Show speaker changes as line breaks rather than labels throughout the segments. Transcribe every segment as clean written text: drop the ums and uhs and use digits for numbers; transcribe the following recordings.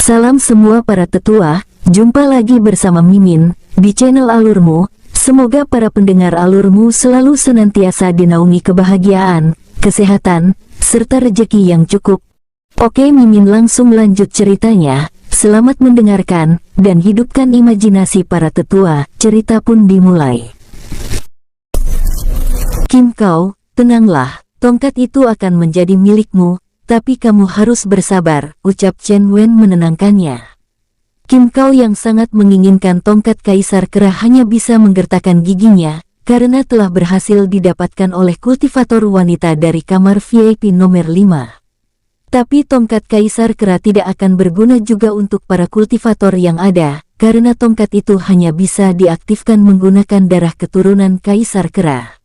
Salam semua para tetua, jumpa lagi bersama Mimin di channel Alurmu. Semoga para pendengar Alurmu selalu senantiasa dinaungi kebahagiaan, kesehatan, serta rezeki yang cukup. Oke, Mimin langsung lanjut ceritanya. Selamat mendengarkan dan hidupkan imajinasi para tetua. Cerita pun dimulai. Kim Kao, tenanglah, tongkat itu akan menjadi milikmu, tapi kamu harus bersabar, ucap Chen Wen menenangkannya. Kim Kao yang sangat menginginkan tongkat Kaisar Kera hanya bisa menggertakkan giginya, karena telah berhasil didapatkan oleh kultivator wanita dari kamar VIP nomor 5. Tapi tongkat Kaisar Kera tidak akan berguna juga untuk para kultivator yang ada, karena tongkat itu hanya bisa diaktifkan menggunakan darah keturunan Kaisar Kera.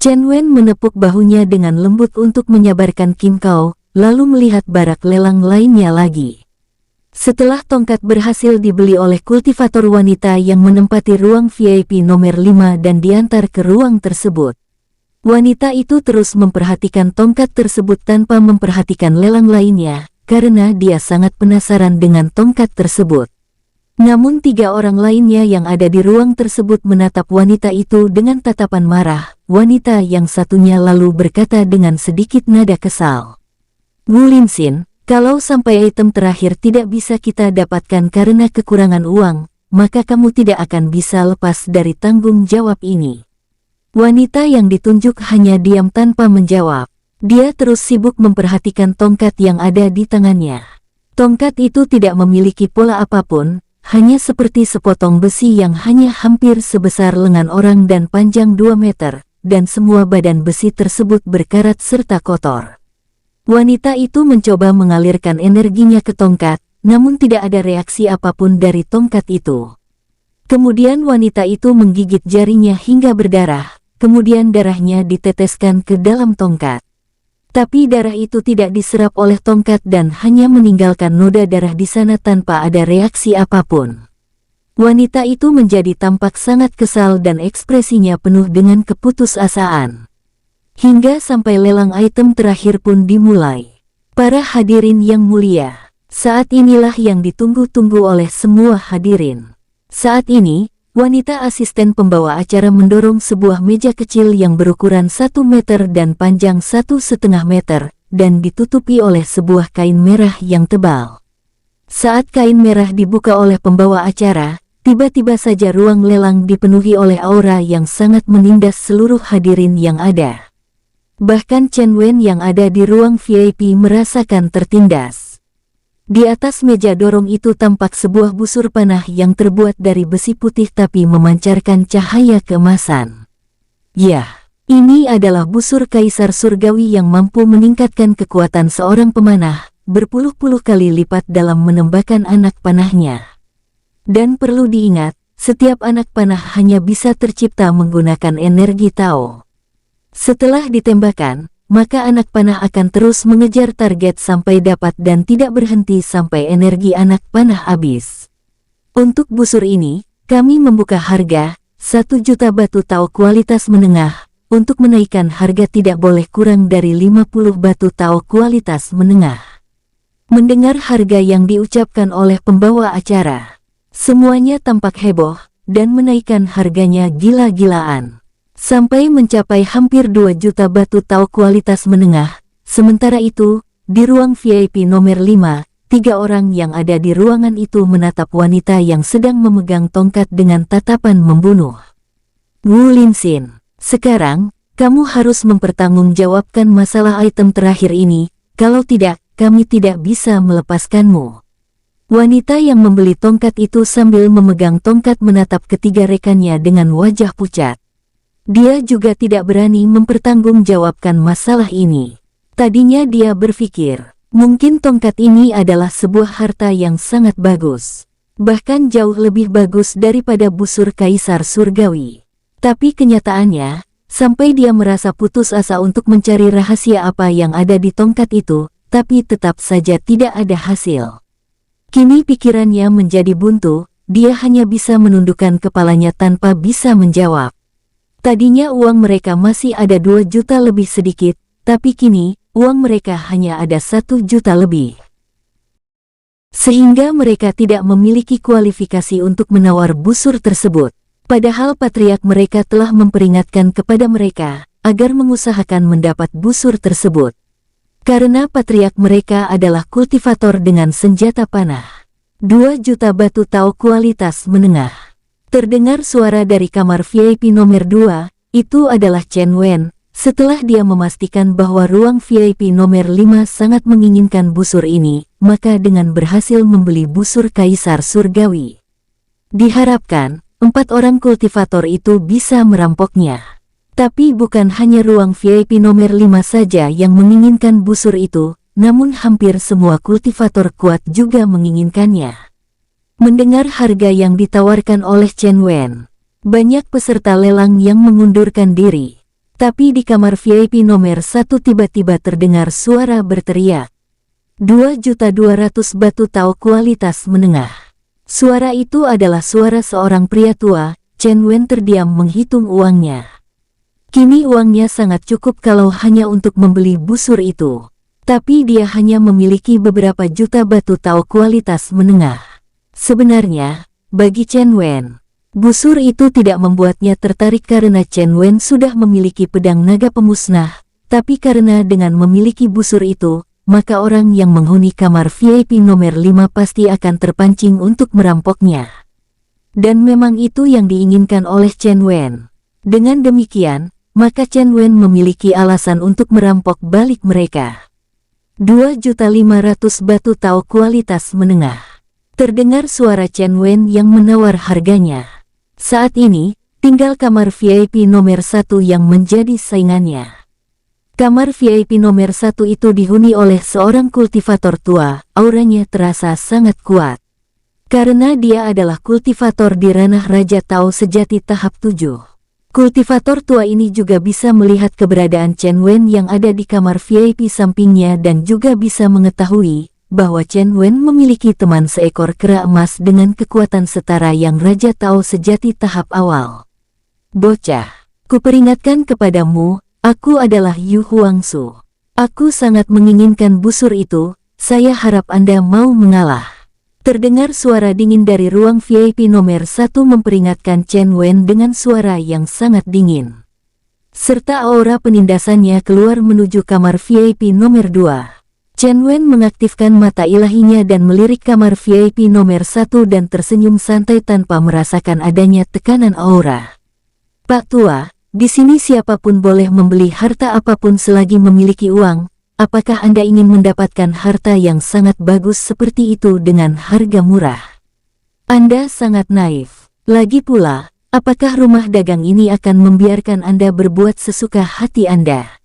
Chen Wen menepuk bahunya dengan lembut untuk menyabarkan Kim Kao, lalu melihat barak lelang lainnya lagi. Setelah tongkat berhasil dibeli oleh kultivator wanita yang menempati ruang VIP nomor 5 dan diantar ke ruang tersebut, wanita itu terus memperhatikan tongkat tersebut tanpa memperhatikan lelang lainnya, karena dia sangat penasaran dengan tongkat tersebut. Namun 3 orang lainnya yang ada di ruang tersebut menatap wanita itu dengan tatapan marah. Wanita yang satunya lalu berkata dengan sedikit nada kesal, "Wu Linxin, kalau sampai item terakhir tidak bisa kita dapatkan karena kekurangan uang, maka kamu tidak akan bisa lepas dari tanggung jawab ini." Wanita yang ditunjuk hanya diam tanpa menjawab. Dia terus sibuk memperhatikan tongkat yang ada di tangannya. Tongkat itu tidak memiliki pola apapun, hanya seperti sepotong besi yang hanya hampir sebesar lengan orang dan panjang 2 meter, dan semua badan besi tersebut berkarat serta kotor. Wanita itu mencoba mengalirkan energinya ke tongkat, namun tidak ada reaksi apapun dari tongkat itu. Kemudian wanita itu menggigit jarinya hingga berdarah, kemudian darahnya diteteskan ke dalam tongkat. Tapi darah itu tidak diserap oleh tongkat dan hanya meninggalkan noda darah di sana tanpa ada reaksi apapun. Wanita itu menjadi tampak sangat kesal dan ekspresinya penuh dengan keputusasaan. Hingga sampai lelang item terakhir pun dimulai. Para hadirin yang mulia, saat inilah yang ditunggu-tunggu oleh semua hadirin. Saat ini, wanita asisten pembawa acara mendorong sebuah meja kecil yang berukuran 1 meter dan panjang 1,5 meter, dan ditutupi oleh sebuah kain merah yang tebal. Saat kain merah dibuka oleh pembawa acara, tiba-tiba saja ruang lelang dipenuhi oleh aura yang sangat menindas seluruh hadirin yang ada. Bahkan Chen Wen yang ada di ruang VIP merasakan tertindas. Di atas meja dorong itu tampak sebuah busur panah yang terbuat dari besi putih tapi memancarkan cahaya keemasan. Ya, ini adalah busur Kaisar Surgawi yang mampu meningkatkan kekuatan seorang pemanah, berpuluh-puluh kali lipat dalam menembakkan anak panahnya. Dan perlu diingat, setiap anak panah hanya bisa tercipta menggunakan energi Tao. Setelah ditembakkan, maka anak panah akan terus mengejar target sampai dapat dan tidak berhenti sampai energi anak panah habis. Untuk busur ini, kami membuka harga 1 juta batu Tao kualitas menengah. Untuk menaikkan harga tidak boleh kurang dari 50 batu Tao kualitas menengah. Mendengar harga yang diucapkan oleh pembawa acara, semuanya tampak heboh dan menaikkan harganya gila-gilaan. Sampai mencapai hampir 2 juta batu Tao kualitas menengah. Sementara itu, di ruang VIP nomor 5, 3 orang yang ada di ruangan itu menatap wanita yang sedang memegang tongkat dengan tatapan membunuh. "Wu Linxin, sekarang, kamu harus mempertanggungjawabkan masalah item terakhir ini, kalau tidak, kami tidak bisa melepaskanmu." Wanita yang membeli tongkat itu sambil memegang tongkat menatap ketiga rekannya dengan wajah pucat. Dia juga tidak berani mempertanggungjawabkan masalah ini. Tadinya dia berpikir, mungkin tongkat ini adalah sebuah harta yang sangat bagus. Bahkan jauh lebih bagus daripada busur Kaisar Surgawi. Tapi kenyataannya, sampai dia merasa putus asa untuk mencari rahasia apa yang ada di tongkat itu, tapi tetap saja tidak ada hasil. Kini pikirannya menjadi buntu, dia hanya bisa menundukkan kepalanya tanpa bisa menjawab. Tadinya uang mereka masih ada 2 juta lebih sedikit, tapi kini, uang mereka hanya ada 1 juta lebih. sehingga mereka tidak memiliki kualifikasi untuk menawar busur tersebut. Padahal patriark mereka telah memperingatkan kepada mereka agar mengusahakan mendapat busur tersebut. Karena patriark mereka adalah kultivator dengan senjata panah. 2 juta batu tau kualitas menengah. Terdengar suara dari kamar VIP nomor 2, itu adalah Chen Wen. Setelah dia memastikan bahwa ruang VIP nomor 5 sangat menginginkan busur ini, maka dengan berhasil membeli busur Kaisar Surgawi. Diharapkan, 4 orang kultivator itu bisa merampoknya. Tapi bukan hanya ruang VIP nomor 5 saja yang menginginkan busur itu, namun hampir semua kultivator kuat juga menginginkannya. Mendengar harga yang ditawarkan oleh Chen Wen, banyak peserta lelang yang mengundurkan diri. Tapi di kamar VIP nomor 1 tiba-tiba terdengar suara berteriak. 2.200.000 batu tau kualitas menengah. Suara itu adalah suara seorang pria tua. Chen Wen terdiam menghitung uangnya. Kini uangnya sangat cukup kalau hanya untuk membeli busur itu. Tapi dia hanya memiliki beberapa juta batu tau kualitas menengah. Sebenarnya, bagi Chen Wen, busur itu tidak membuatnya tertarik karena Chen Wen sudah memiliki pedang naga pemusnah. Tapi karena dengan memiliki busur itu, maka orang yang menghuni kamar VIP nomor 5 pasti akan terpancing untuk merampoknya. Dan memang itu yang diinginkan oleh Chen Wen. Dengan demikian, maka Chen Wen memiliki alasan untuk merampok balik mereka. 2.500.000 batu tau kualitas menengah. Terdengar suara Chen Wen yang menawar harganya. Saat ini, tinggal kamar VIP nomor 1 yang menjadi saingannya. Kamar VIP nomor 1 itu dihuni oleh seorang kultivator tua, auranya terasa sangat kuat. Karena dia adalah kultivator di ranah Raja Tao sejati tahap 7. Kultivator tua ini juga bisa melihat keberadaan Chen Wen yang ada di kamar VIP sampingnya dan juga bisa mengetahui bahwa Chen Wen memiliki teman seekor kera emas dengan kekuatan setara yang Raja Tao sejati tahap awal. Bocah, kuperingatkan kepadamu, aku adalah Yu Huangsu. Aku sangat menginginkan busur itu, saya harap Anda mau mengalah. Terdengar suara dingin dari ruang VIP nomor 1 memperingatkan Chen Wen dengan suara yang sangat dingin. Serta aura penindasannya keluar menuju kamar VIP nomor 2. Chen Wen mengaktifkan mata ilahinya dan melirik kamar VIP nomor 1 dan tersenyum santai tanpa merasakan adanya tekanan aura. Pak Tua, di sini siapapun boleh membeli harta apapun selagi memiliki uang. Apakah Anda ingin mendapatkan harta yang sangat bagus seperti itu dengan harga murah? Anda sangat naif. Lagi pula, apakah rumah dagang ini akan membiarkan Anda berbuat sesuka hati Anda?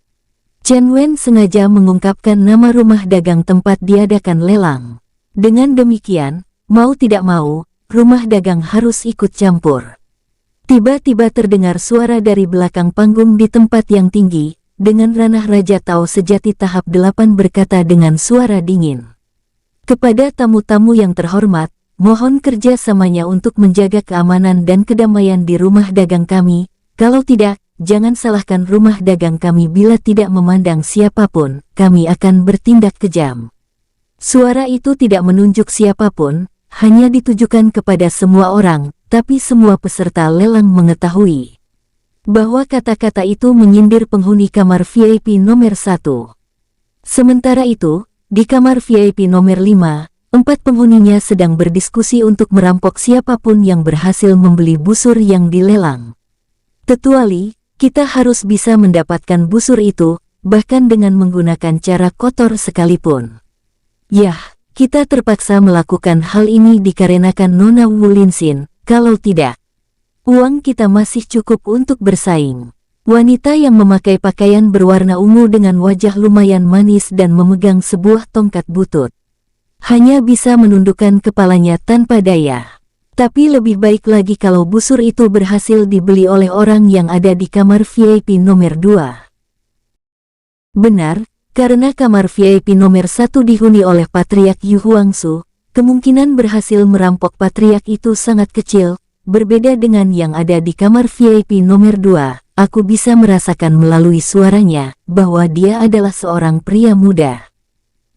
Chen Wen sengaja mengungkapkan nama rumah dagang tempat diadakan lelang. Dengan demikian, mau tidak mau, rumah dagang harus ikut campur. Tiba-tiba terdengar suara dari belakang panggung di tempat yang tinggi, dengan ranah Raja Tao sejati tahap 8 berkata dengan suara dingin. Kepada tamu-tamu yang terhormat, mohon kerjasamanya untuk menjaga keamanan dan kedamaian di rumah dagang kami, kalau tidak, jangan salahkan rumah dagang kami bila tidak memandang siapapun, kami akan bertindak kejam. Suara itu tidak menunjuk siapapun, hanya ditujukan kepada semua orang, tapi semua peserta lelang mengetahui bahwa kata-kata itu menyindir penghuni kamar VIP nomor 1. Sementara itu, di kamar VIP nomor 5, 4 penghuninya sedang berdiskusi untuk merampok siapapun yang berhasil membeli busur yang dilelang. Tetuali, kita harus bisa mendapatkan busur itu, bahkan dengan menggunakan cara kotor sekalipun. Yah, kita terpaksa melakukan hal ini dikarenakan Nona Wu Linxin, kalau tidak, uang kita masih cukup untuk bersaing. Wanita yang memakai pakaian berwarna ungu dengan wajah lumayan manis dan memegang sebuah tongkat butut, hanya bisa menundukkan kepalanya tanpa daya. Tapi lebih baik lagi kalau busur itu berhasil dibeli oleh orang yang ada di kamar VIP nomor 2. Benar, karena kamar VIP nomor 1 dihuni oleh Patriark Yu Huangsu, kemungkinan berhasil merampok Patriark itu sangat kecil, berbeda dengan yang ada di kamar VIP nomor 2. Aku bisa merasakan melalui suaranya, bahwa dia adalah seorang pria muda.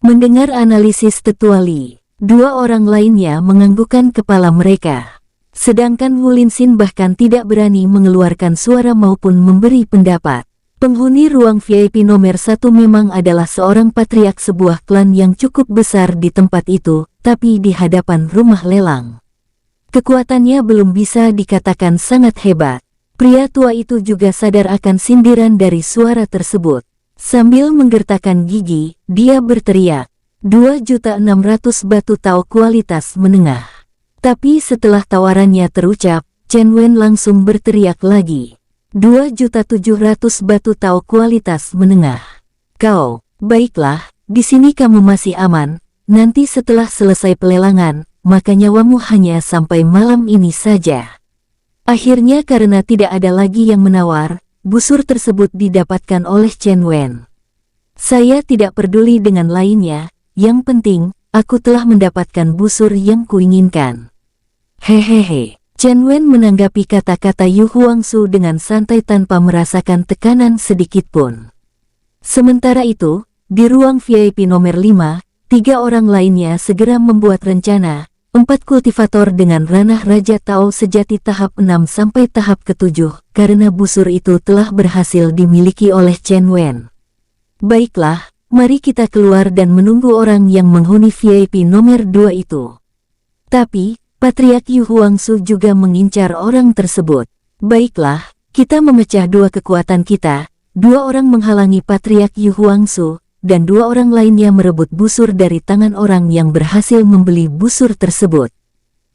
Mendengar analisis Tetuali, Dua orang lainnya menganggukkan kepala mereka. Sedangkan Wu Linxin bahkan tidak berani mengeluarkan suara maupun memberi pendapat. Penghuni ruang VIP nomor 1 memang adalah seorang patriark sebuah klan yang cukup besar di tempat itu, tapi di hadapan rumah lelang. Kekuatannya belum bisa dikatakan sangat hebat. Pria tua itu juga sadar akan sindiran dari suara tersebut. Sambil menggertakkan gigi, dia berteriak, 2.600.000 batu tau kualitas menengah. Tapi setelah tawarannya terucap, Chen Wen langsung berteriak lagi. 2.700.000 batu tau kualitas menengah. Kau, baiklah, di sini kamu masih aman, nanti setelah selesai pelelangan, maka nyawamu hanya sampai malam ini saja. Akhirnya karena tidak ada lagi yang menawar, busur tersebut didapatkan oleh Chen Wen. Saya tidak peduli dengan lainnya, yang penting, aku telah mendapatkan busur yang kuinginkan. Hehehe. Chen Wen menanggapi kata-kata Yu Huangsu dengan santai tanpa merasakan tekanan sedikitpun. Sementara itu, di ruang VIP nomor 5, 3 orang lainnya segera membuat rencana. 4 kultivator dengan ranah Raja Tao sejati tahap 6 sampai tahap ke-7, karena busur itu telah berhasil dimiliki oleh Chen Wen. Baiklah, mari kita keluar dan menunggu orang yang menghuni VIP nomor 2 itu. Tapi, Patriark Yu Huangsu juga mengincar orang tersebut. Baiklah, kita memecah dua kekuatan kita, 2 orang menghalangi Patriark Yu Huangsu, dan 2 orang lainnya merebut busur dari tangan orang yang berhasil membeli busur tersebut.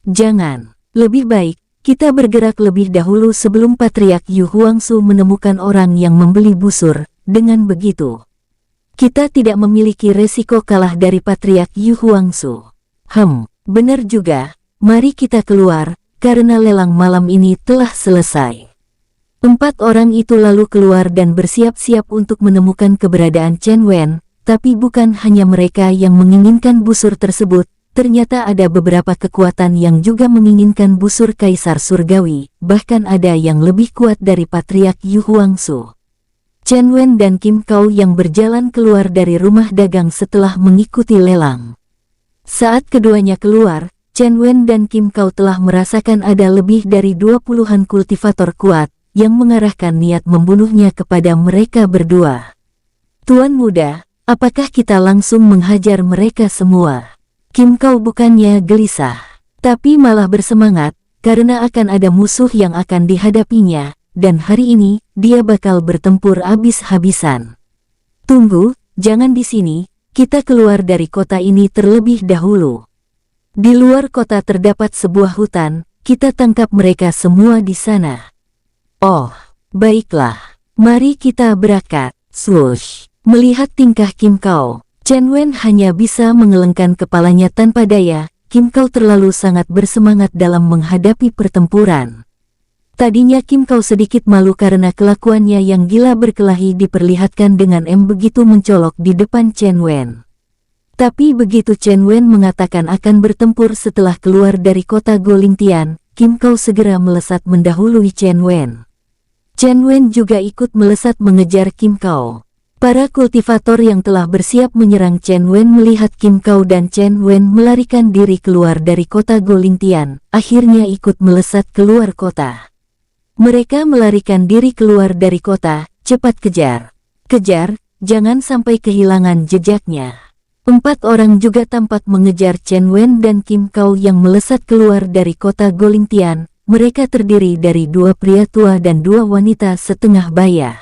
Jangan, lebih baik, kita bergerak lebih dahulu sebelum Patriark Yu Huangsu menemukan orang yang membeli busur. Dengan begitu, kita tidak memiliki resiko kalah dari Patriark Yu Huangsu. Benar juga. Mari kita keluar, karena lelang malam ini telah selesai. 4 orang itu lalu keluar dan bersiap-siap untuk menemukan keberadaan Chen Wen, tapi bukan hanya mereka yang menginginkan busur tersebut, ternyata ada beberapa kekuatan yang juga menginginkan busur Kaisar Surgawi, bahkan ada yang lebih kuat dari Patriark Yu Huangsu. Chen Wen dan Kim Kao yang berjalan keluar dari rumah dagang setelah mengikuti lelang. Saat keduanya keluar, Chen Wen dan Kim Kao telah merasakan ada lebih dari 20-an kultivator kuat, yang mengarahkan niat membunuhnya kepada mereka berdua. Tuan muda, apakah kita langsung menghajar mereka semua? Kim Kao bukannya gelisah, tapi malah bersemangat, karena akan ada musuh yang akan dihadapinya, dan hari ini, dia bakal bertempur habis-habisan. Tunggu, jangan di sini, kita keluar dari kota ini terlebih dahulu. Di luar kota terdapat sebuah hutan, kita tangkap mereka semua di sana. Oh, baiklah. Mari kita berangkat. Swoosh. Melihat tingkah Kim Kao, Chen Wen hanya bisa mengelengkan kepalanya tanpa daya. Kim Kao terlalu sangat bersemangat dalam menghadapi pertempuran. Tadinya Kim Kao sedikit malu karena kelakuannya yang gila berkelahi diperlihatkan dengan begitu mencolok di depan Chen Wen. Tapi begitu Chen Wen mengatakan akan bertempur setelah keluar dari kota Golingtian, Kim Kao segera melesat mendahului Chen Wen. Chen Wen juga ikut melesat mengejar Kim Kao. Para kultivator yang telah bersiap menyerang Chen Wen melihat Kim Kao dan Chen Wen melarikan diri keluar dari kota Golingtian, akhirnya ikut melesat keluar kota. Mereka melarikan diri keluar dari kota, cepat kejar. Kejar, jangan sampai kehilangan jejaknya. 4 orang juga tampak mengejar Chen Wen dan Kim Kao yang melesat keluar dari kota Golingtian. Mereka terdiri dari 2 pria tua dan 2 wanita setengah baya.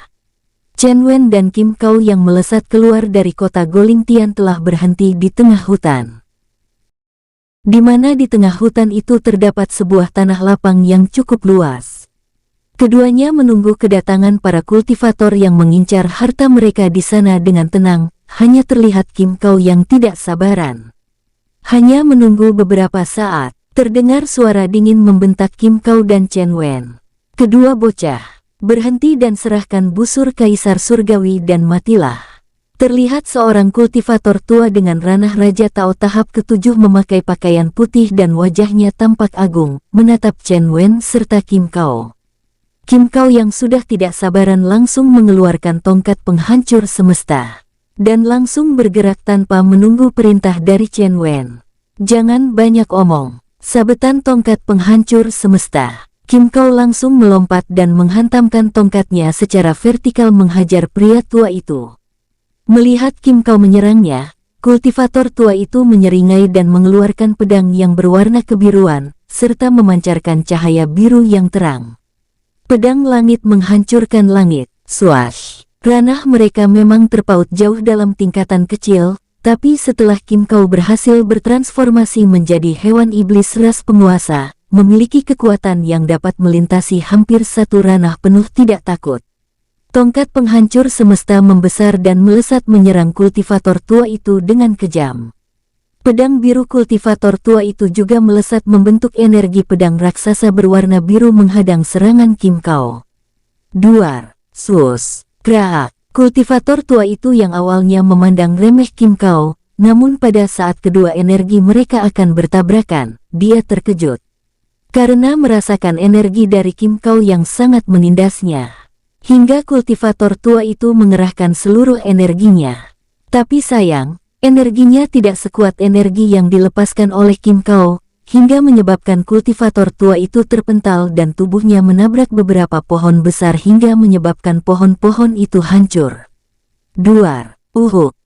Chen Wen dan Kim Kao yang melesat keluar dari kota Golingtian telah berhenti di tengah hutan. Di mana di tengah hutan itu terdapat sebuah tanah lapang yang cukup luas. Keduanya menunggu kedatangan para kultivator yang mengincar harta mereka di sana dengan tenang. Hanya terlihat Kim Kao yang tidak sabaran. Hanya menunggu beberapa saat, terdengar suara dingin membentak Kim Kao dan Chen Wen. Kedua bocah, berhenti dan serahkan busur Kaisar Surgawi dan matilah. Terlihat seorang kultivator tua dengan ranah Raja Tao tahap ke-7 memakai pakaian putih dan wajahnya tampak agung, menatap Chen Wen serta Kim Kao. Kim Kao yang sudah tidak sabaran langsung mengeluarkan tongkat penghancur semesta. Dan langsung bergerak tanpa menunggu perintah dari Chen Wen. Jangan banyak omong. Sabetan tongkat penghancur semesta. Kim Kao langsung melompat dan menghantamkan tongkatnya secara vertikal menghajar pria tua itu. Melihat Kim Kao menyerangnya, kultivator tua itu menyeringai dan mengeluarkan pedang yang berwarna kebiruan, serta memancarkan cahaya biru yang terang. Pedang langit menghancurkan langit. Swash! Ranah mereka memang terpaut jauh dalam tingkatan kecil, tapi setelah Kim Kao berhasil bertransformasi menjadi hewan iblis ras penguasa, memiliki kekuatan yang dapat melintasi hampir satu ranah penuh tidak takut. Tongkat penghancur semesta membesar dan melesat menyerang kultivator tua itu dengan kejam. Pedang biru kultivator tua itu juga melesat membentuk energi pedang raksasa berwarna biru menghadang serangan Kim Kao. Duar, sus, krak. Kultivator tua itu yang awalnya memandang remeh Kim Kao, namun pada saat kedua energi mereka akan bertabrakan, dia terkejut. Karena merasakan energi dari Kim Kao yang sangat menindasnya. Hingga kultivator tua itu mengerahkan seluruh energinya. Tapi sayang, energinya tidak sekuat energi yang dilepaskan oleh Kim Kao, hingga menyebabkan kultivator tua itu terpental dan tubuhnya menabrak beberapa pohon besar hingga menyebabkan pohon-pohon itu hancur. Duar, huk.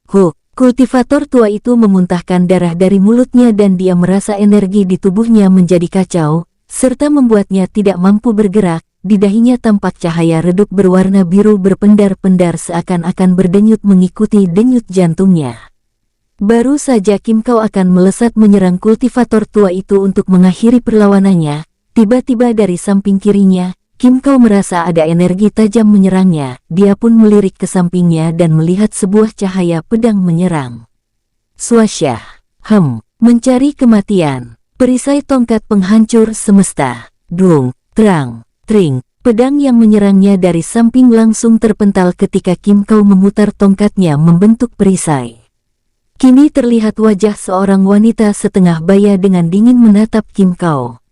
Kultivator tua itu memuntahkan darah dari mulutnya dan dia merasa energi di tubuhnya menjadi kacau, serta membuatnya tidak mampu bergerak. Di dahinya tampak cahaya redup berwarna biru berpendar-pendar seakan-akan berdenyut mengikuti denyut jantungnya. Baru saja Kim Kao akan melesat menyerang kultivator tua itu untuk mengakhiri perlawanannya, tiba-tiba dari samping kirinya, Kim Kao merasa ada energi tajam menyerangnya. Dia pun melirik ke sampingnya dan melihat sebuah cahaya pedang menyerang. Swasyah, mencari kematian. Perisai tongkat penghancur semesta. Dung, terang, tring. Pedang yang menyerangnya dari samping langsung terpental ketika Kim Kao memutar tongkatnya membentuk perisai. Kini terlihat wajah seorang wanita setengah baya dengan dingin menatap Kim Kao.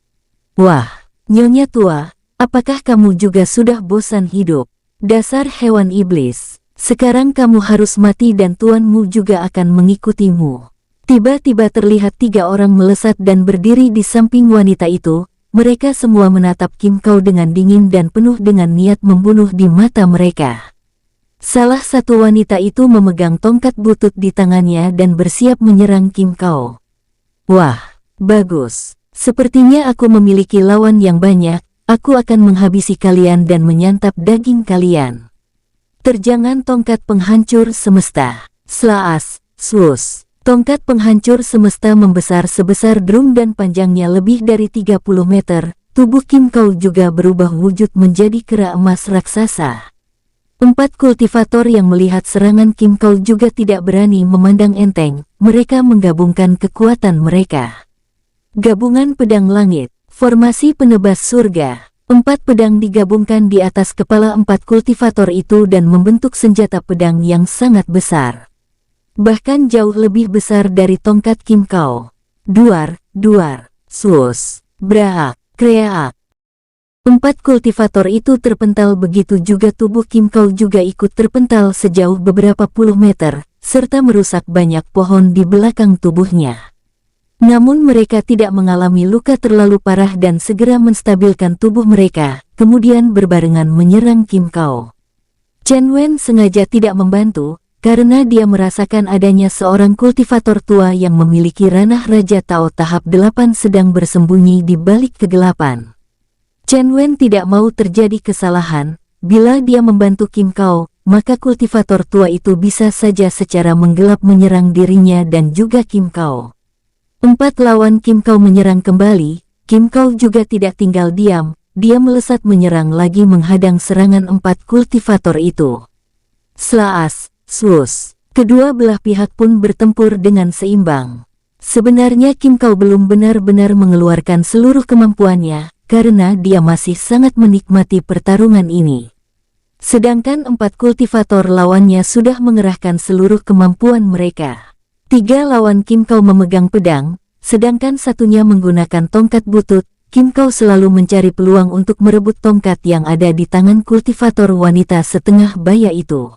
Wah, Nyonya tua, apakah kamu juga sudah bosan hidup? Dasar hewan iblis, sekarang kamu harus mati dan tuanmu juga akan mengikutimu. Tiba-tiba terlihat 3 orang melesat dan berdiri di samping wanita itu. Mereka semua menatap Kim Kao dengan dingin dan penuh dengan niat membunuh di mata mereka. Salah satu wanita itu memegang tongkat butut di tangannya dan bersiap menyerang Kim Kao. Wah, bagus. Sepertinya aku memiliki lawan yang banyak. Aku akan menghabisi kalian dan menyantap daging kalian. Terjangan tongkat penghancur semesta. Slaas, swus. Tongkat penghancur semesta membesar sebesar drum dan panjangnya lebih dari 30 meter. Tubuh Kim Kao juga berubah wujud menjadi kera emas raksasa. 4 kultivator yang melihat serangan Kim Kao juga tidak berani memandang enteng. Mereka menggabungkan kekuatan mereka. Gabungan pedang langit, formasi penebas surga. 4 pedang digabungkan di atas kepala 4 kultivator itu dan membentuk senjata pedang yang sangat besar. Bahkan jauh lebih besar dari tongkat Kim Kao. Duar, sus, braak, kreak. 4 kultivator itu terpental, begitu juga tubuh Kim Kao juga ikut terpental sejauh beberapa puluh meter, serta merusak banyak pohon di belakang tubuhnya. Namun mereka tidak mengalami luka terlalu parah dan segera menstabilkan tubuh mereka, kemudian berbarengan menyerang Kim Kao. Chen Wen sengaja tidak membantu, karena dia merasakan adanya seorang kultivator tua yang memiliki ranah Raja Tao tahap 8 sedang bersembunyi di balik kegelapan. Chen Wen tidak mau terjadi kesalahan. Bila dia membantu Kim Kao, maka kultivator tua itu bisa saja secara menggelap menyerang dirinya dan juga Kim Kao. 4 lawan Kim Kao menyerang kembali. Kim Kao juga tidak tinggal diam. Dia melesat menyerang lagi menghadang serangan 4 kultivator itu. Slaas, swus. Kedua belah pihak pun bertempur dengan seimbang. Sebenarnya Kim Kao belum benar-benar mengeluarkan seluruh kemampuannya, karena dia masih sangat menikmati pertarungan ini. Sedangkan 4 kultivator lawannya sudah mengerahkan seluruh kemampuan mereka. 3 lawan Kim Kao memegang pedang, sedangkan satunya menggunakan tongkat butut. Kim Kao selalu mencari peluang untuk merebut tongkat yang ada di tangan kultivator wanita setengah baya itu.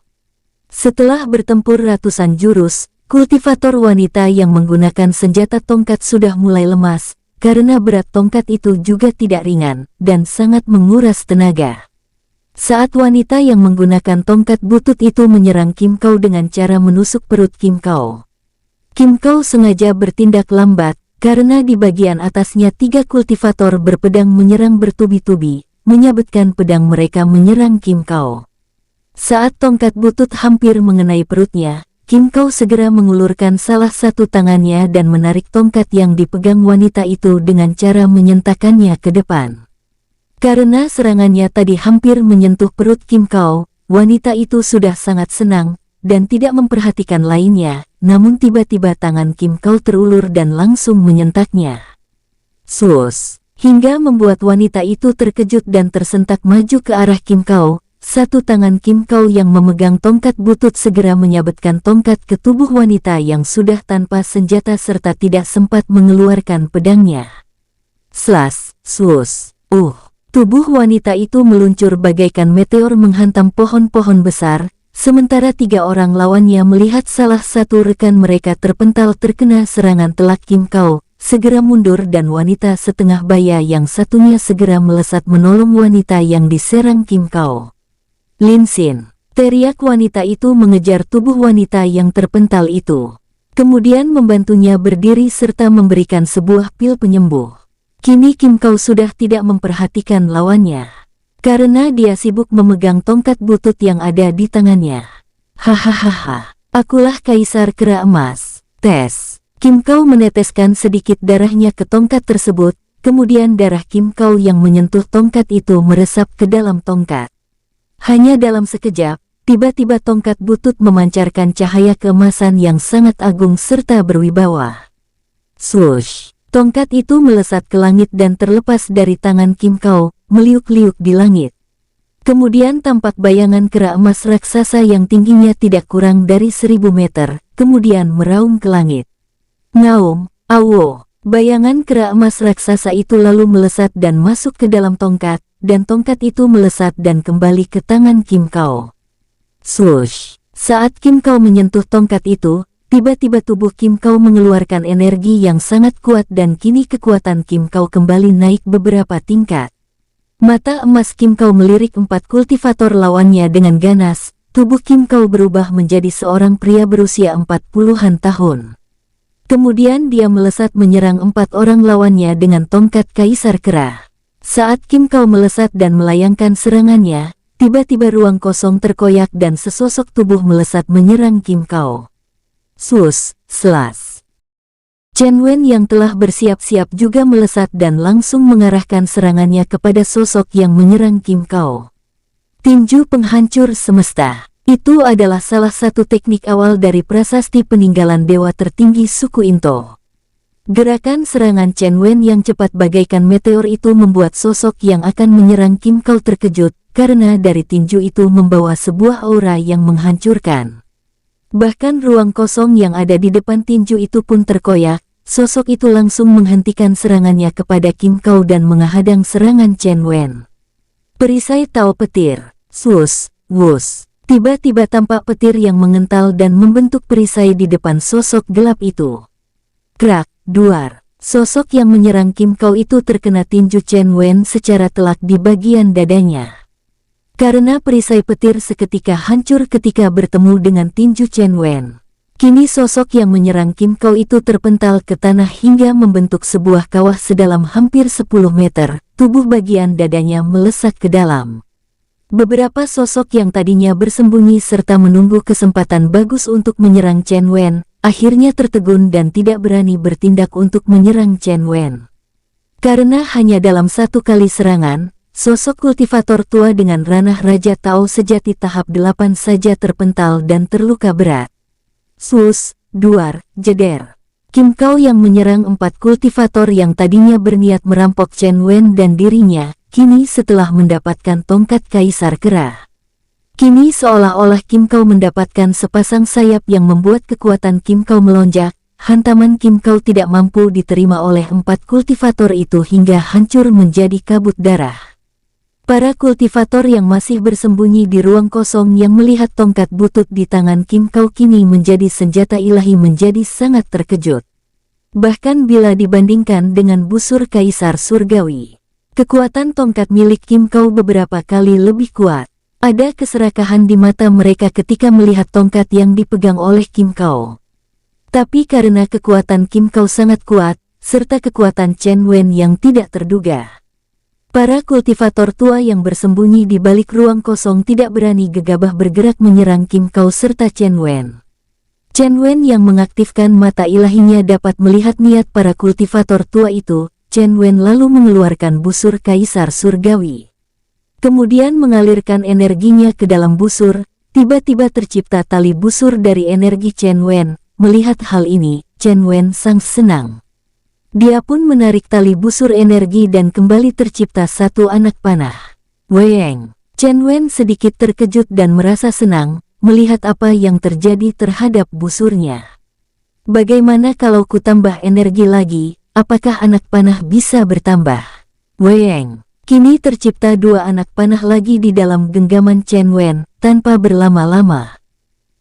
Setelah bertempur ratusan jurus, Kultivator wanita yang menggunakan senjata tongkat sudah mulai lemas, karena berat tongkat itu juga tidak ringan, dan sangat menguras tenaga. Saat wanita yang menggunakan tongkat butut itu menyerang Kim Kau dengan cara menusuk perut Kim Kau. Kim Kau sengaja bertindak lambat, karena di bagian atasnya 3 kultivator berpedang menyerang bertubi-tubi, menyabetkan pedang mereka menyerang Kim Kau. Saat tongkat butut hampir mengenai perutnya, Kim Kau segera mengulurkan salah satu tangannya dan menarik tongkat yang dipegang wanita itu dengan cara menyentakkannya ke depan. Karena serangannya tadi hampir menyentuh perut Kim Kau, wanita itu sudah sangat senang, dan tidak memperhatikan lainnya, namun tiba-tiba tangan Kim Kau terulur dan langsung menyentaknya. Sus! Hingga membuat wanita itu terkejut dan tersentak maju ke arah Kim Kau. Satu tangan Kim Kau yang memegang tongkat butut segera menyabetkan tongkat ke tubuh wanita yang sudah tanpa senjata serta tidak sempat mengeluarkan pedangnya. Slas! Sus! Tubuh wanita itu meluncur bagaikan meteor menghantam pohon-pohon besar, sementara 3 orang lawannya melihat salah satu rekan mereka terpental terkena serangan telak Kim Kau, segera mundur dan wanita setengah baya yang satunya segera melesat menolong wanita yang diserang Kim Kau. Lin Xin! Teriak wanita itu mengejar tubuh wanita yang terpental itu. Kemudian membantunya berdiri serta memberikan sebuah pil penyembuh. Kini Kim Kau sudah tidak memperhatikan lawannya, karena dia sibuk memegang tongkat butut yang ada di tangannya. Hahaha, akulah Kaisar Kera Emas. Tes! Kim Kau meneteskan sedikit darahnya ke tongkat tersebut, kemudian darah Kim Kau yang menyentuh tongkat itu meresap ke dalam tongkat. Hanya dalam sekejap, tiba-tiba tongkat butut memancarkan cahaya keemasan yang sangat agung serta berwibawa. Swoosh! Tongkat itu melesat ke langit dan terlepas dari tangan Kim Kau, meliuk-liuk di langit. Kemudian tampak bayangan kera emas raksasa yang tingginya tidak kurang dari 1000 meter, kemudian meraung ke langit. Ngaum, awo! Bayangan kera emas raksasa itu lalu melesat dan masuk ke dalam tongkat, dan tongkat itu melesat dan kembali ke tangan Kim Kau. Swoosh! Saat Kim Kau menyentuh tongkat itu, tiba-tiba tubuh Kim Kau mengeluarkan energi yang sangat kuat dan kini kekuatan Kim Kau kembali naik beberapa tingkat. Mata emas Kim Kau melirik 4 kultivator lawannya dengan ganas, tubuh Kim Kau berubah menjadi seorang pria berusia 40-an tahun. Kemudian dia melesat menyerang 4 orang lawannya dengan tongkat Kaisar Kera. Saat Kim Kau melesat dan melayangkan serangannya, tiba-tiba ruang kosong terkoyak dan sesosok tubuh melesat menyerang Kim Kau. Sus! Slas! Chen Wen yang telah bersiap-siap juga melesat dan langsung mengarahkan serangannya kepada sosok yang menyerang Kim Kau. Tinju penghancur semesta. Itu adalah salah satu teknik awal dari prasasti peninggalan dewa tertinggi suku Into. Gerakan serangan Chen Wen yang cepat bagaikan meteor itu membuat sosok yang akan menyerang Kim Kau terkejut, karena dari tinju itu membawa sebuah aura yang menghancurkan. Bahkan ruang kosong yang ada di depan tinju itu pun terkoyak, sosok itu langsung menghentikan serangannya kepada Kim Kau dan menghadang serangan Chen Wen. Perisai Tao Petir. Swus, wus. Tiba-tiba tampak petir yang mengental dan membentuk perisai di depan sosok gelap itu. Krak, duar. Sosok yang menyerang Kim Kau itu terkena tinju Chen Wen secara telak di bagian dadanya. Karena perisai petir seketika hancur ketika bertemu dengan tinju Chen Wen. Kini sosok yang menyerang Kim Kau itu terpental ke tanah hingga membentuk sebuah kawah sedalam hampir 10 meter, tubuh bagian dadanya melesak ke dalam. Beberapa sosok yang tadinya bersembunyi serta menunggu kesempatan bagus untuk menyerang Chen Wen, akhirnya tertegun dan tidak berani bertindak untuk menyerang Chen Wen. Karena hanya dalam 1 kali serangan, sosok kultivator tua dengan ranah Raja Tao sejati tahap 8 saja terpental dan terluka berat. Sus, duar, jeder. Kim Kau yang menyerang 4 kultivator yang tadinya berniat merampok Chen Wen dan dirinya, kini setelah mendapatkan tongkat Kaisar Kera. Kini seolah-olah Kim Kau mendapatkan sepasang sayap yang membuat kekuatan Kim Kau melonjak, hantaman Kim Kau tidak mampu diterima oleh 4 kultivator itu hingga hancur menjadi kabut darah. Para kultivator yang masih bersembunyi di ruang kosong yang melihat tongkat butut di tangan Kim Kau kini menjadi senjata ilahi menjadi sangat terkejut. Bahkan bila dibandingkan dengan busur Kaisar Surgawi, kekuatan tongkat milik Kim Kau beberapa kali lebih kuat. Ada keserakahan di mata mereka ketika melihat tongkat yang dipegang oleh Kim Kau. Tapi karena kekuatan Kim Kau sangat kuat, serta kekuatan Chen Wen yang tidak terduga, para kultivator tua yang bersembunyi di balik ruang kosong tidak berani gegabah bergerak menyerang Kim Kau serta Chen Wen. Chen Wen yang mengaktifkan mata ilahinya dapat melihat niat para kultivator tua itu. Chen Wen lalu mengeluarkan busur Kaisar Surgawi. Kemudian mengalirkan energinya ke dalam busur, tiba-tiba tercipta tali busur dari energi Chen Wen. Melihat hal ini, Chen Wen sang senang. Dia pun menarik tali busur energi dan kembali tercipta satu anak panah. Weng! Chen Wen sedikit terkejut dan merasa senang, melihat apa yang terjadi terhadap busurnya. Bagaimana kalau ku tambah energi lagi, apakah anak panah bisa bertambah? Weng! Kini tercipta dua anak panah lagi di dalam genggaman Chen Wen, tanpa berlama-lama.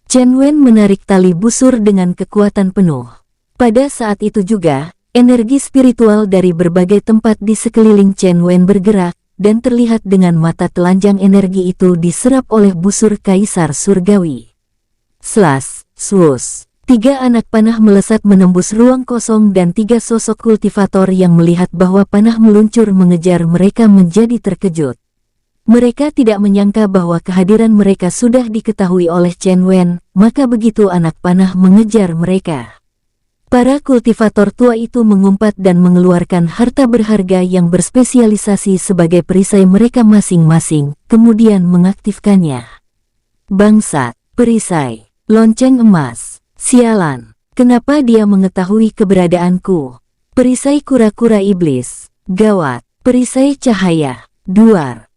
Chen Wen menarik tali busur dengan kekuatan penuh. Pada saat itu juga, energi spiritual dari berbagai tempat di sekeliling Chen Wen bergerak, dan terlihat dengan mata telanjang energi itu diserap oleh busur Kaisar Surgawi. Slas, swus. 3 anak panah melesat menembus ruang kosong dan 3 sosok kultivator yang melihat bahwa panah meluncur mengejar mereka menjadi terkejut. Mereka tidak menyangka bahwa kehadiran mereka sudah diketahui oleh Chen Wen, maka begitu anak panah mengejar mereka, para kultivator tua itu mengumpat dan mengeluarkan harta berharga yang berspesialisasi sebagai perisai mereka masing-masing, kemudian mengaktifkannya. Bangsat, perisai, lonceng emas, sialan, kenapa dia mengetahui keberadaanku? Perisai kura-kura iblis, gawat, perisai cahaya, duar,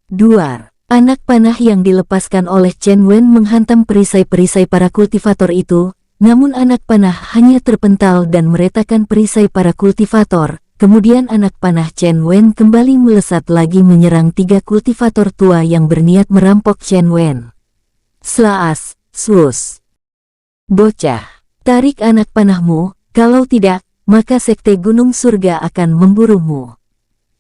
anak panah yang dilepaskan oleh Chen Wen menghantam perisai-perisai para kultivator itu. Namun anak panah hanya terpental dan meretakan perisai para kultivator. Kemudian anak panah Chen Wen kembali melesat lagi menyerang 3 kultivator tua yang berniat merampok Chen Wen. Slaas, swus. Bocah, tarik anak panahmu, kalau tidak, maka sekte Gunung Surga akan memburumu.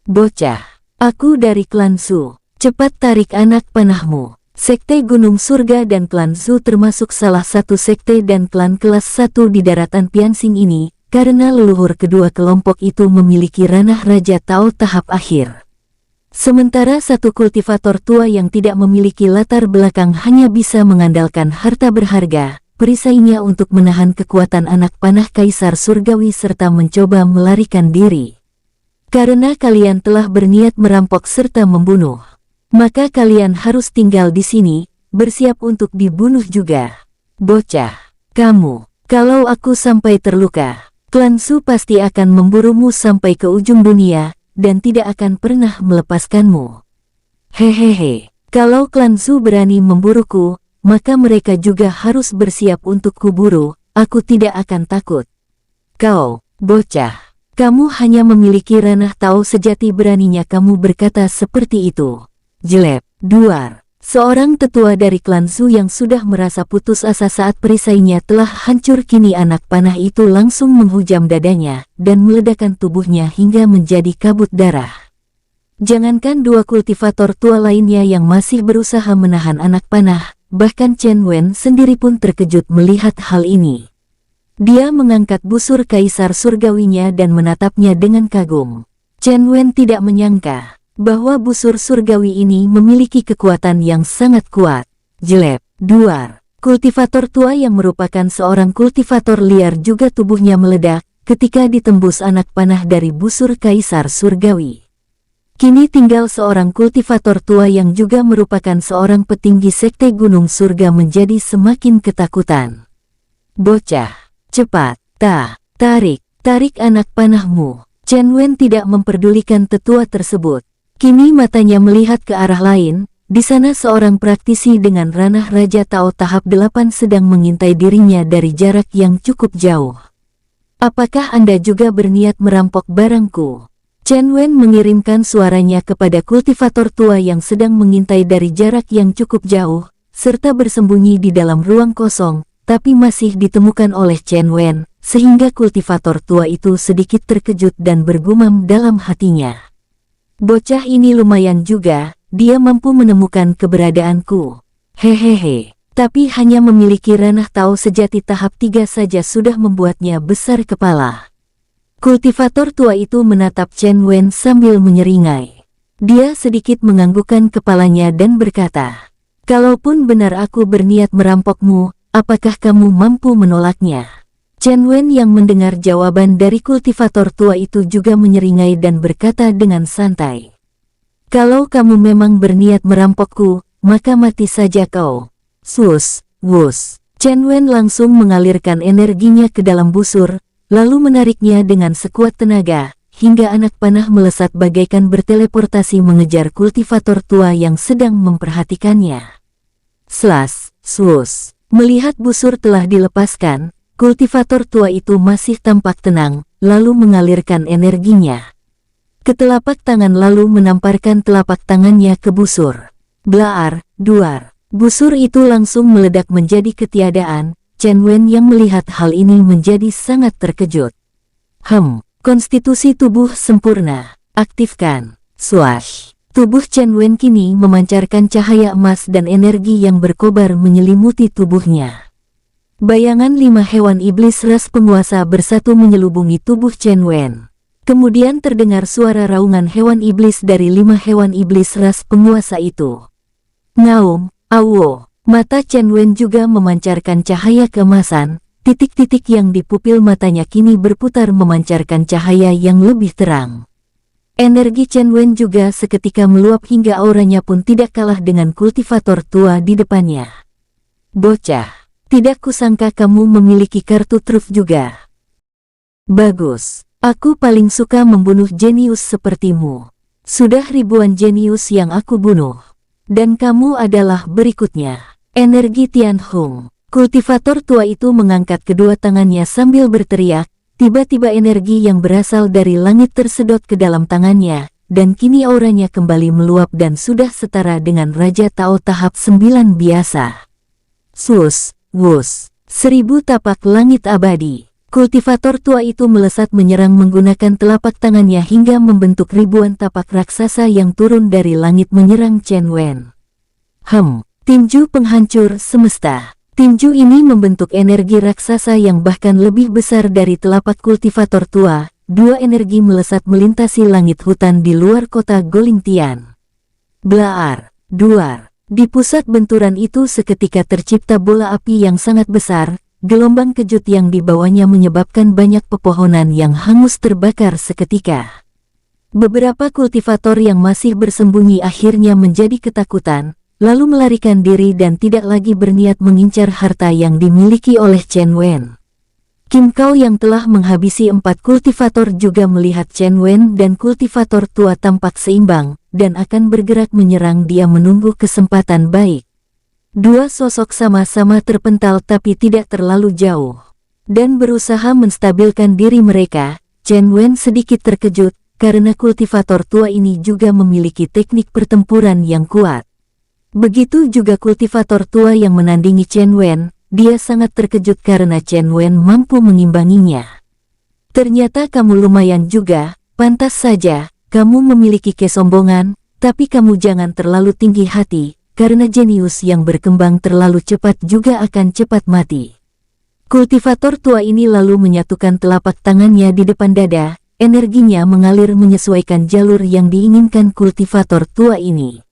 Bocah, aku dari klan Su, cepat tarik anak panahmu. Sekte Gunung Surga dan klan Su termasuk salah satu sekte dan klan kelas 1 di daratan Piansing ini, karena leluhur kedua kelompok itu memiliki ranah Raja Tao tahap akhir. Sementara satu kultivator tua yang tidak memiliki latar belakang hanya bisa mengandalkan harta berharga, perisainya untuk menahan kekuatan anak panah Kaisar Surgawi serta mencoba melarikan diri. Karena kalian telah berniat merampok serta membunuh, maka kalian harus tinggal di sini, bersiap untuk dibunuh juga. Bocah, kamu, kalau aku sampai terluka, klan Su pasti akan memburumu sampai ke ujung dunia, dan tidak akan pernah melepaskanmu. Hehehe, kalau klan Su berani memburuku, maka mereka juga harus bersiap untuk kuburu, aku tidak akan takut. Kau, bocah, kamu hanya memiliki ranah Tao sejati, beraninya kamu berkata seperti itu. Jelek, duar. Seorang tetua dari klan Su yang sudah merasa putus asa saat perisainya telah hancur kini anak panah itu langsung menghujam dadanya dan meledakkan tubuhnya hingga menjadi kabut darah. Jangankan 2 kultivator tua lainnya yang masih berusaha menahan anak panah, bahkan Chen Wen sendiri pun terkejut melihat hal ini. Dia mengangkat busur Kaisar Surgawinya dan menatapnya dengan kagum. Chen Wen tidak menyangka bahwa busur surgawi ini memiliki kekuatan yang sangat kuat. Jelek, duar. Kultivator tua yang merupakan seorang kultivator liar juga tubuhnya meledak ketika ditembus anak panah dari busur Kaisar Surgawi. Kini tinggal seorang kultivator tua yang juga merupakan seorang petinggi sekte Gunung Surga menjadi semakin ketakutan. Bocah, cepat, tarik anak panahmu. Chen Wen tidak memperdulikan tetua tersebut. Kini matanya melihat ke arah lain, di sana seorang praktisi dengan ranah Raja Tao tahap 8 sedang mengintai dirinya dari jarak yang cukup jauh. Apakah Anda juga berniat merampok barangku? Chen Wen mengirimkan suaranya kepada kultivator tua yang sedang mengintai dari jarak yang cukup jauh, serta bersembunyi di dalam ruang kosong, tapi masih ditemukan oleh Chen Wen, sehingga kultivator tua itu sedikit terkejut dan bergumam dalam hatinya. Bocah ini lumayan juga, dia mampu menemukan keberadaanku. Hehehe, tapi hanya memiliki ranah tahu sejati tahap 3 saja sudah membuatnya besar kepala. Kultivator tua itu menatap Chen Wen sambil menyeringai. Dia sedikit menganggukkan kepalanya dan berkata, "Kalaupun benar aku berniat merampokmu, apakah kamu mampu menolaknya?" Chen Wen yang mendengar jawaban dari kultivator tua itu juga menyeringai dan berkata dengan santai, "Kalau kamu memang berniat merampokku, maka mati saja kau." Swus, wus. Chen Wen langsung mengalirkan energinya ke dalam busur, lalu menariknya dengan sekuat tenaga, hingga anak panah melesat bagaikan berteleportasi mengejar kultivator tua yang sedang memperhatikannya. Slas, swus. Melihat busur telah dilepaskan, kultivator tua itu masih tampak tenang, lalu mengalirkan energinya ke telapak tangan lalu menamparkan telapak tangannya ke busur. Blaar, duar. Busur itu langsung meledak menjadi ketiadaan. Chen Wen yang melihat hal ini menjadi sangat terkejut. Konstitusi tubuh sempurna. Aktifkan. Swash. Tubuh Chen Wen kini memancarkan cahaya emas dan energi yang berkobar menyelimuti tubuhnya. Bayangan 5 hewan iblis ras penguasa bersatu menyelubungi tubuh Chen Wen. Kemudian terdengar suara raungan hewan iblis dari 5 hewan iblis ras penguasa itu. Ngaum, awo. Mata Chen Wen juga memancarkan cahaya keemasan, titik-titik yang di pupil matanya kini berputar memancarkan cahaya yang lebih terang. Energi Chen Wen juga seketika meluap hingga auranya pun tidak kalah dengan kultivator tua di depannya. Bocah, tidak kusangka kamu memiliki kartu truf juga. Bagus, aku paling suka membunuh jenius sepertimu. Sudah ribuan jenius yang aku bunuh. Dan kamu adalah berikutnya. Energi Tianhong. Kultivator tua itu mengangkat kedua tangannya sambil berteriak, tiba-tiba energi yang berasal dari langit tersedot ke dalam tangannya, dan kini auranya kembali meluap dan sudah setara dengan Raja Tao tahap 9 biasa. Sus, wus, 1000 tapak langit abadi. Kultivator tua itu melesat menyerang menggunakan telapak tangannya hingga membentuk ribuan tapak raksasa yang turun dari langit menyerang Chen Wen. Tinju penghancur semesta. Tinju ini membentuk energi raksasa yang bahkan lebih besar dari telapak kultivator tua. 2 energi melesat melintasi langit hutan di luar kota Golingtian. Blaar, duar. Di pusat benturan itu seketika tercipta bola api yang sangat besar. Gelombang kejut yang dibawanya menyebabkan banyak pepohonan yang hangus terbakar seketika. Beberapa kultivator yang masih bersembunyi akhirnya menjadi ketakutan, lalu melarikan diri dan tidak lagi berniat mengincar harta yang dimiliki oleh Chen Wen. Kim Kao yang telah menghabisi 4 kultivator juga melihat Chen Wen dan kultivator tua tampak seimbang, dan akan bergerak menyerang dia menunggu kesempatan baik. 2 sosok sama-sama terpental tapi tidak terlalu jauh. Dan berusaha menstabilkan diri mereka, Chen Wen sedikit terkejut, karena kultivator tua ini juga memiliki teknik pertempuran yang kuat. Begitu juga kultivator tua yang menandingi Chen Wen, dia sangat terkejut karena Chen Wen mampu mengimbanginya. Ternyata kamu lumayan juga, pantas saja, kamu memiliki kesombongan, tapi kamu jangan terlalu tinggi hati, karena jenius yang berkembang terlalu cepat juga akan cepat mati. Kultivator tua ini lalu menyatukan telapak tangannya di depan dada, energinya mengalir menyesuaikan jalur yang diinginkan kultivator tua ini.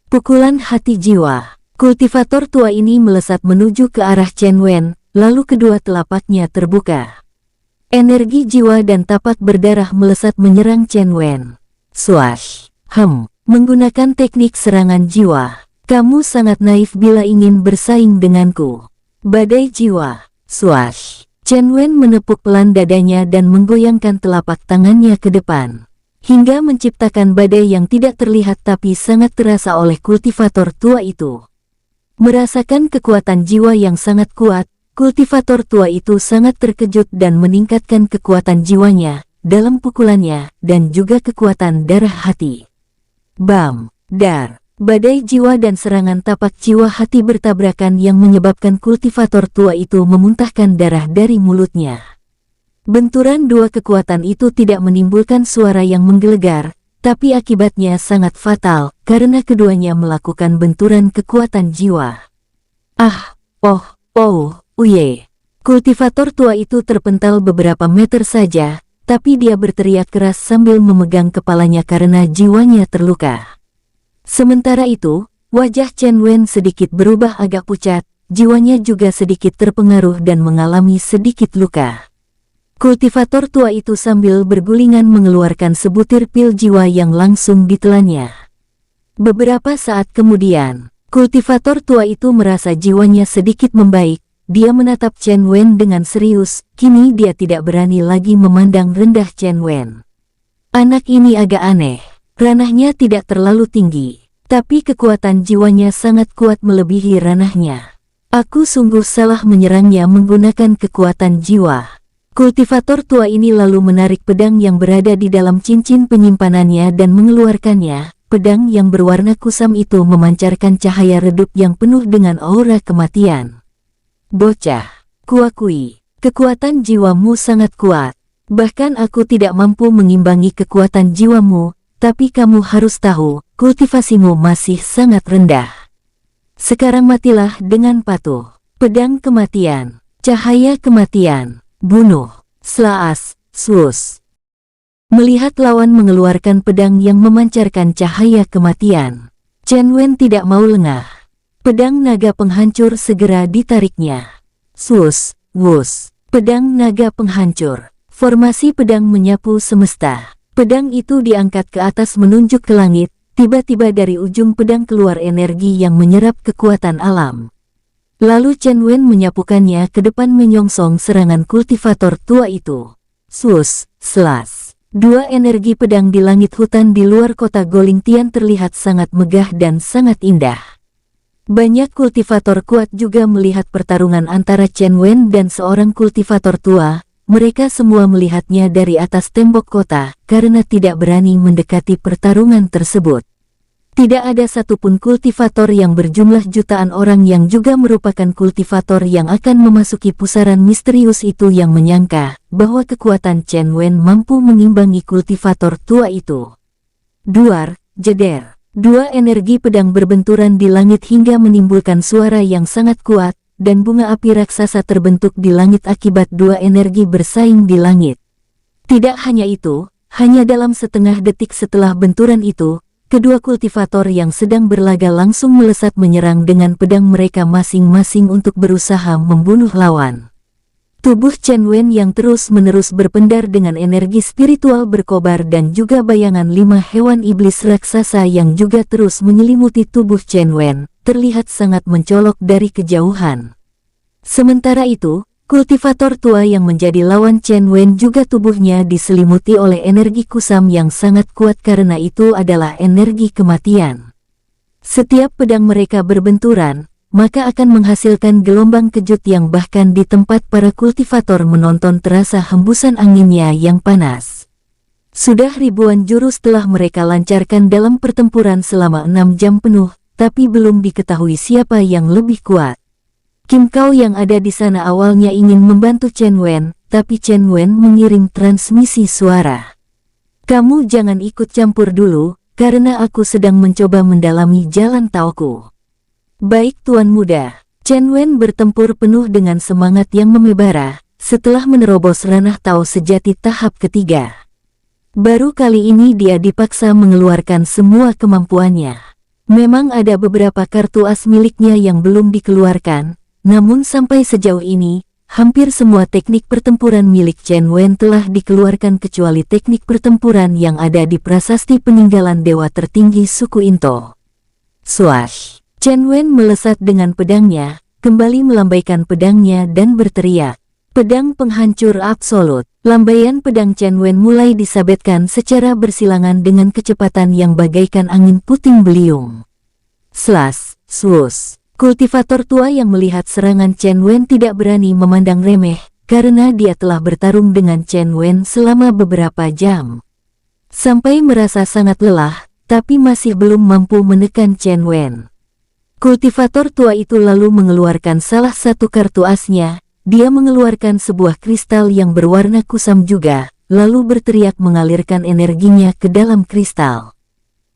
Pukulan hati jiwa. Kultivator tua ini melesat menuju ke arah Chen Wen, lalu kedua telapaknya terbuka. Energi jiwa dan tapak berdarah melesat menyerang Chen Wen. Swash. Menggunakan teknik serangan jiwa. Kamu sangat naif bila ingin bersaing denganku. Badai jiwa. Swash. Chen Wen menepuk pelan dadanya dan menggoyangkan telapak tangannya ke depan, hingga menciptakan badai yang tidak terlihat tapi sangat terasa oleh kultivator tua itu. Merasakan kekuatan jiwa yang sangat kuat, kultivator tua itu sangat terkejut dan meningkatkan kekuatan jiwanya, dalam pukulannya, dan juga kekuatan darah hati. Bam! Dar! Badai jiwa dan serangan tapak jiwa hati bertabrakan yang menyebabkan kultivator tua itu memuntahkan darah dari mulutnya. Benturan dua kekuatan itu tidak menimbulkan suara yang menggelegar, tapi akibatnya sangat fatal karena keduanya melakukan benturan kekuatan jiwa. Ah! Oh! Oh! Uye! Kultivator tua itu terpental beberapa meter saja, tapi dia berteriak keras sambil memegang kepalanya karena jiwanya terluka. Sementara itu, wajah Chen Wen sedikit berubah agak pucat, jiwanya juga sedikit terpengaruh dan mengalami sedikit luka. Kultivator tua itu sambil bergulingan mengeluarkan sebutir pil jiwa yang langsung ditelannya. Beberapa saat kemudian, kultivator tua itu merasa jiwanya sedikit membaik. Dia menatap Chen Wen dengan serius, kini dia tidak berani lagi memandang rendah Chen Wen. Anak ini agak aneh. Ranahnya tidak terlalu tinggi, tapi kekuatan jiwanya sangat kuat melebihi ranahnya. Aku sungguh salah menyerangnya menggunakan kekuatan jiwa. Kultivator tua ini lalu menarik pedang yang berada di dalam cincin penyimpanannya dan mengeluarkannya. Pedang yang berwarna kusam itu memancarkan cahaya redup yang penuh dengan aura kematian. Bocah, kuakui, kekuatan jiwamu sangat kuat. Bahkan aku tidak mampu mengimbangi kekuatan jiwamu. Tapi kamu harus tahu, kultivasimu masih sangat rendah. Sekarang matilah dengan patuh. Pedang kematian, cahaya kematian, bunuh, slaas, swus. Melihat lawan mengeluarkan pedang yang memancarkan cahaya kematian, Chen Wen tidak mau lengah. Pedang naga penghancur segera ditariknya. Swus, wus, pedang naga penghancur. Formasi pedang menyapu semesta. Pedang itu diangkat ke atas menunjuk ke langit, tiba-tiba dari ujung pedang keluar energi yang menyerap kekuatan alam. Lalu Chen Wen menyapukannya ke depan menyongsong serangan kultivator tua itu. Sus, slas. Dua energi pedang di langit hutan di luar kota Golingtian terlihat sangat megah dan sangat indah. Banyak kultivator kuat juga melihat pertarungan antara Chen Wen dan seorang kultivator tua. Mereka semua melihatnya dari atas tembok kota karena tidak berani mendekati pertarungan tersebut. Tidak ada satupun kultivator yang berjumlah jutaan orang yang juga merupakan kultivator yang akan memasuki pusaran misterius itu yang menyangka bahwa kekuatan Chen Wen mampu mengimbangi kultivator tua itu. Duar, jeder. Dua energi pedang berbenturan di langit hingga menimbulkan suara yang sangat kuat. Dan bunga api raksasa terbentuk di langit akibat dua energi bersaing di langit. Tidak hanya itu, hanya dalam setengah detik setelah benturan itu, kedua kultivator yang sedang berlaga langsung melesat menyerang dengan pedang mereka masing-masing untuk berusaha membunuh lawan. Tubuh Chen Wen yang terus-menerus berpendar dengan energi spiritual berkobar dan juga bayangan 5 hewan iblis raksasa yang juga terus menyelimuti tubuh Chen Wen, terlihat sangat mencolok dari kejauhan. Sementara itu, kultivator tua yang menjadi lawan Chen Wen juga tubuhnya diselimuti oleh energi kusam yang sangat kuat karena itu adalah energi kematian. Setiap pedang mereka berbenturan, maka akan menghasilkan gelombang kejut yang bahkan di tempat para kultivator menonton terasa hembusan anginnya yang panas. Sudah ribuan jurus telah mereka lancarkan dalam pertempuran selama 6 jam penuh, tapi belum diketahui siapa yang lebih kuat. Kim Kao yang ada di sana awalnya ingin membantu Chen Wen, tapi Chen Wen mengirim transmisi suara. Kamu jangan ikut campur dulu, karena aku sedang mencoba mendalami jalan tauku. Baik Tuan Muda, Chen Wen bertempur penuh dengan semangat yang membara, setelah menerobos ranah Tao sejati tahap ketiga. Baru kali ini dia dipaksa mengeluarkan semua kemampuannya. Memang ada beberapa kartu as miliknya yang belum dikeluarkan, namun sampai sejauh ini, hampir semua teknik pertempuran milik Chen Wen telah dikeluarkan kecuali teknik pertempuran yang ada di prasasti peninggalan dewa tertinggi suku Into. Swash! Chen Wen melesat dengan pedangnya, kembali melambaikan pedangnya dan berteriak, "Pedang penghancur absolut!" Lambaian pedang Chen Wen mulai disabetkan secara bersilangan dengan kecepatan yang bagaikan angin puting beliung. Slas, swus. Kultivator tua yang melihat serangan Chen Wen tidak berani memandang remeh, karena dia telah bertarung dengan Chen Wen selama beberapa jam. Sampai merasa sangat lelah, tapi masih belum mampu menekan Chen Wen. Kultivator tua itu lalu mengeluarkan salah satu kartu asnya. Dia mengeluarkan sebuah kristal yang berwarna kusam juga, lalu berteriak mengalirkan energinya ke dalam kristal.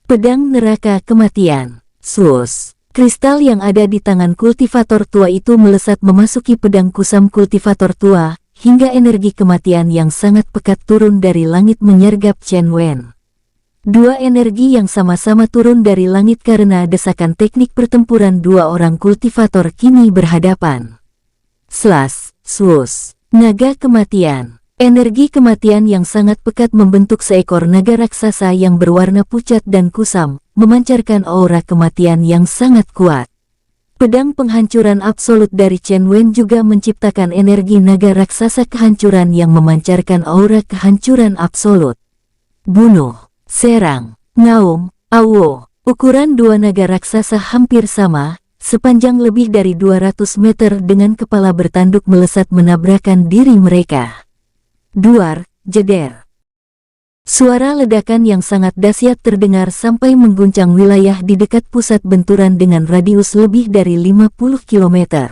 Pedang neraka kematian. Sus. Kristal yang ada di tangan kultivator tua itu melesat memasuki pedang kusam kultivator tua, hingga energi kematian yang sangat pekat turun dari langit menyergap Chen Wen. Dua energi yang sama-sama turun dari langit karena desakan teknik pertempuran dua orang kultivator kini berhadapan. Slash, sus. Naga kematian. Energi kematian yang sangat pekat membentuk seekor naga raksasa yang berwarna pucat dan kusam, memancarkan aura kematian yang sangat kuat. Pedang penghancuran absolut dari Chen Wen juga menciptakan energi naga raksasa kehancuran yang memancarkan aura kehancuran absolut. Bunuh, serang, ngaum, awo. Ukuran dua naga raksasa hampir sama, sepanjang lebih dari 200 meter dengan kepala bertanduk melesat menabrakan diri mereka. Duar, jeder. Suara ledakan yang sangat dahsyat terdengar sampai mengguncang wilayah di dekat pusat benturan dengan radius lebih dari 50 km.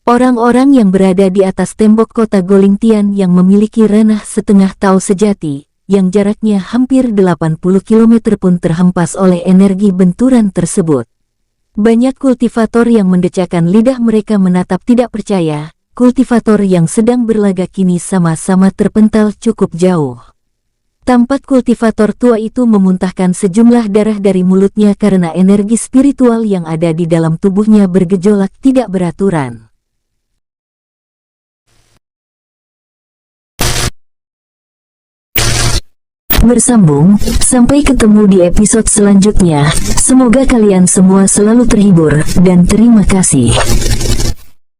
Orang-orang yang berada di atas tembok kota Golingtian yang memiliki ranah setengah tau sejati, yang jaraknya hampir 80 km pun terhempas oleh energi benturan tersebut. Banyak kultivator yang mendecakkan lidah mereka menatap tidak percaya. Kultivator yang sedang berlaga kini sama-sama terpental cukup jauh. Tampak kultivator tua itu memuntahkan sejumlah darah dari mulutnya karena energi spiritual yang ada di dalam tubuhnya bergejolak tidak beraturan. Bersambung, sampai ketemu di episode selanjutnya. Semoga kalian semua selalu terhibur, dan terima kasih.